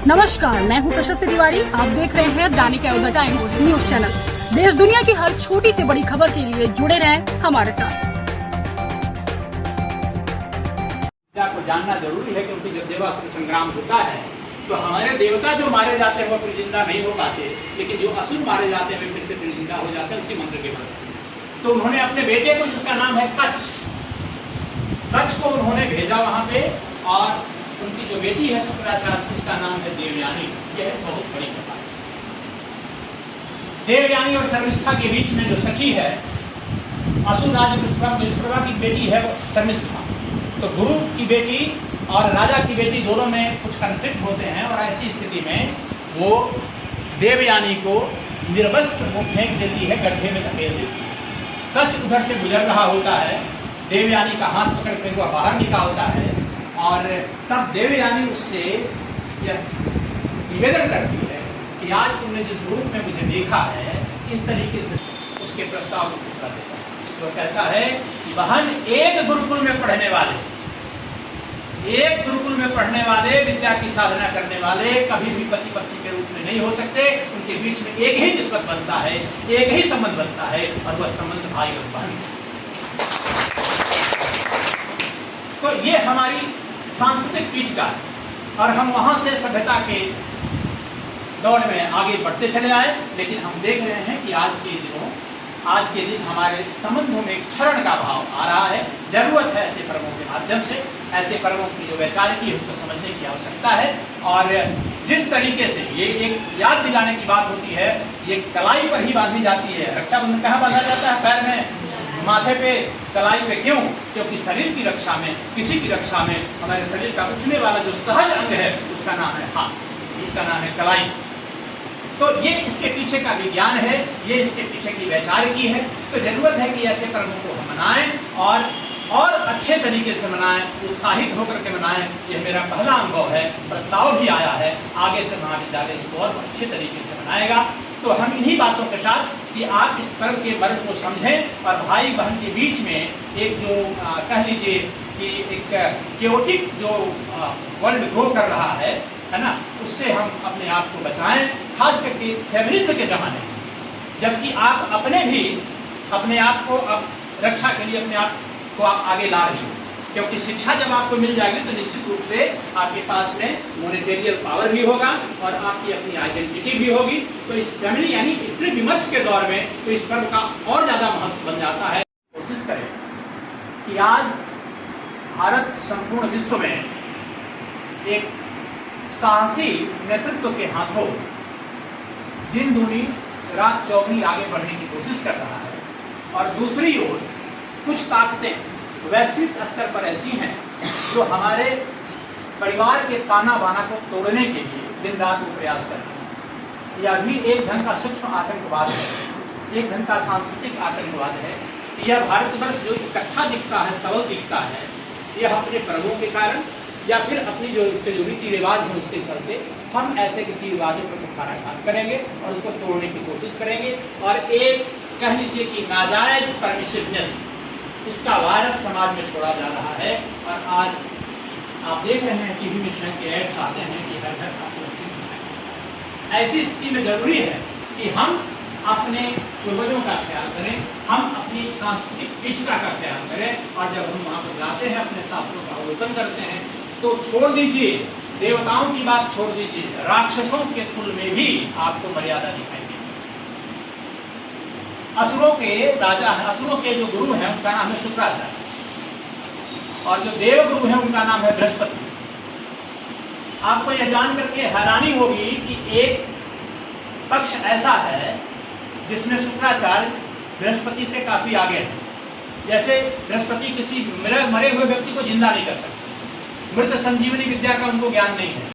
नमस्कार, मैं हूं प्रशस्ति तिवारी। आप देख रहे हैं दैनिक अयोध्या टाइम्स न्यूज चैनल। देश दुनिया की हर छोटी से बड़ी खबर के लिए जुड़े रहें हमारे साथ। को जानना जरूरी है क्योंकि जब देवासुर संग्राम होता है तो हमारे देवता जो मारे जाते हैं वो फिर जिंदा नहीं हो पाते, लेकिन जो असुर मारे जाते हैं वे फिर से फिर जिंदा हो जाते हैं उसी मंत्र के बल। तो उन्होंने अपने बेटे को, जिसका नाम है कच्छ को उन्होंने भेजा वहां पे, और उनकी जो बेटी है शुक्राचार्य, उसका नाम है देवयानी। यह बहुत बड़ी कथा है। देवयानी और शर्मिष्ठा के बीच में जो सखी है, असुर राज विश्वकर्मा की बेटी है वो शर्मिष्ठा। तो गुरु की बेटी और राजा की बेटी दोनों में कुछ कन्फ्लिक्ट होते हैं, और ऐसी स्थिति में वो देवयानी को निर्वस्त्र वो फेंक देती है, गड्ढे में धकेल देती है। कच्छ उधर से गुजर रहा होता है, देवयानी का हाथ पकड़ कर वो बाहर निकालता है, और तब देवयानी उससे यह निवेदन करती है कि आज तुमने जिस रूप में मुझे देखा है, इस तरीके से उसके प्रस्ताव को पूरा देता है। तो कहता है कि बहन, एक गुरुकुल में पढ़ने वाले विद्या की साधना करने वाले कभी भी पति पत्नी के रूप में नहीं हो सकते। उनके बीच में एक ही निस्बत बनता है, एक ही संबंध बनता है, और वह संबंध भाई और बहन। तो ये हमारी सांस्कृतिक पीठ का है, और हम वहां से सभ्यता के दौड़ में आगे बढ़ते चले आए। लेकिन हम देख रहे हैं कि आज के दिन हमारे संबंधों में एक क्षरण का भाव आ रहा है। जरूरत है ऐसे पर्वों के माध्यम से, ऐसे पर्वों की जो वैचारिकी है उसको समझने की आवश्यकता है। और जिस तरीके से ये एक याद दिलाने की बात होती है, ये कलाई पर ही बांधी जाती है। रक्षाबंधन कहाँ बांधा जाता है? पैर में, माथे पे, कलाई पे। क्यों? क्योंकि शरीर की रक्षा में, किसी की रक्षा में हमारे शरीर का उछने वाला जो सहज अंग है उसका नाम है हाथ, उसका नाम है कलाई। तो ये इसके पीछे का विज्ञान है, ये इसके पीछे की वैचारिकी है। तो जरूरत है कि ऐसे पर्वों को हम मनाएं, और अच्छे तरीके से मनाएं, उत्साहित होकर के मनाएं। यह मेरा पहला अनुभव है, प्रस्ताव भी आया है, आगे से महाविद्यालय इसको और अच्छे तरीके से मनाएगा। तो हम इन्हीं बातों के साथ कि आप इस पर्व के मर्म को समझें, और भाई बहन के बीच में एक जो कह लीजिए कि एक केओटिक जो वर्ल्ड ग्रो कर रहा है ना, उससे हम अपने आप को बचाएं, खास करके फेमिनिज्म के जमाने में, जबकि आप अपने आप को अब रक्षा के लिए अपने आप को आप आगे ला रही हो। क्योंकि शिक्षा जब आपको मिल जाएगी तो निश्चित रूप से आपके पास में मॉनेटेरियल पावर भी होगा, और आपकी अपनी आइडेंटिटी भी होगी। तो इस फैमिली यानी स्त्री विमर्श के दौर में तो इस पर्व का और ज्यादा महत्व बन जाता है। कोशिश करें कि आज भारत संपूर्ण विश्व में एक साहसी नेतृत्व के हाथों दिन दूनी रात चौगुनी आगे बढ़ने की कोशिश कर रहा है, और दूसरी ओर कुछ ताकतें वैश्विक स्तर पर ऐसी हैं जो हमारे परिवार के ताना बाना को तोड़ने के लिए दिन रात वो प्रयास कर रहे हैं। यह भी एक ढंग का सूक्ष्म आतंकवाद है, एक ढंग का सांस्कृतिक आतंकवाद है। यह भारतवर्ष जो इकट्ठा दिखता है, सबल दिखता है, यह अपने पर्वों के कारण या फिर अपनी जो इसके जो रीति रिवाज हैं उसके चलते हम ऐसे रीति रिवाजों पर कुठाराघात करेंगे और उसको तोड़ने की कोशिश करेंगे। और एक कह लीजिए कि नाजायज परमिसिवनेस, इसका वायरस समाज में छोड़ा जा रहा है। और आज आप देख रहे हैं टीवी में स्वयं के एड्स आते हैं कि हर घर का सुरक्षित। ऐसी स्थिति में जरूरी है कि हम अपने पूर्वजों का ख्याल करें, हम अपनी सांस्कृतिक पृष्ठता का ख्याल करें, और जब हम वहाँ पर जाते हैं, अपने शास्त्रों का अवलोकन करते हैं, तो छोड़ दीजिए देवताओं की बात, छोड़ दीजिए राक्षसों के कुल में भी आपको मर्यादा दिखाई देगी। असुरों के राजा, असुरों के जो गुरु हैं उनका नाम है शुक्राचार्य, और जो देव गुरु हैं उनका नाम है बृहस्पति। आपको यह जान करके हैरानी होगी कि एक पक्ष ऐसा है जिसमें शुक्राचार्य बृहस्पति से काफी आगे है। जैसे बृहस्पति किसी मरे हुए व्यक्ति को जिंदा नहीं कर सकते, मृत संजीवनी विद्या का उनको ज्ञान नहीं है।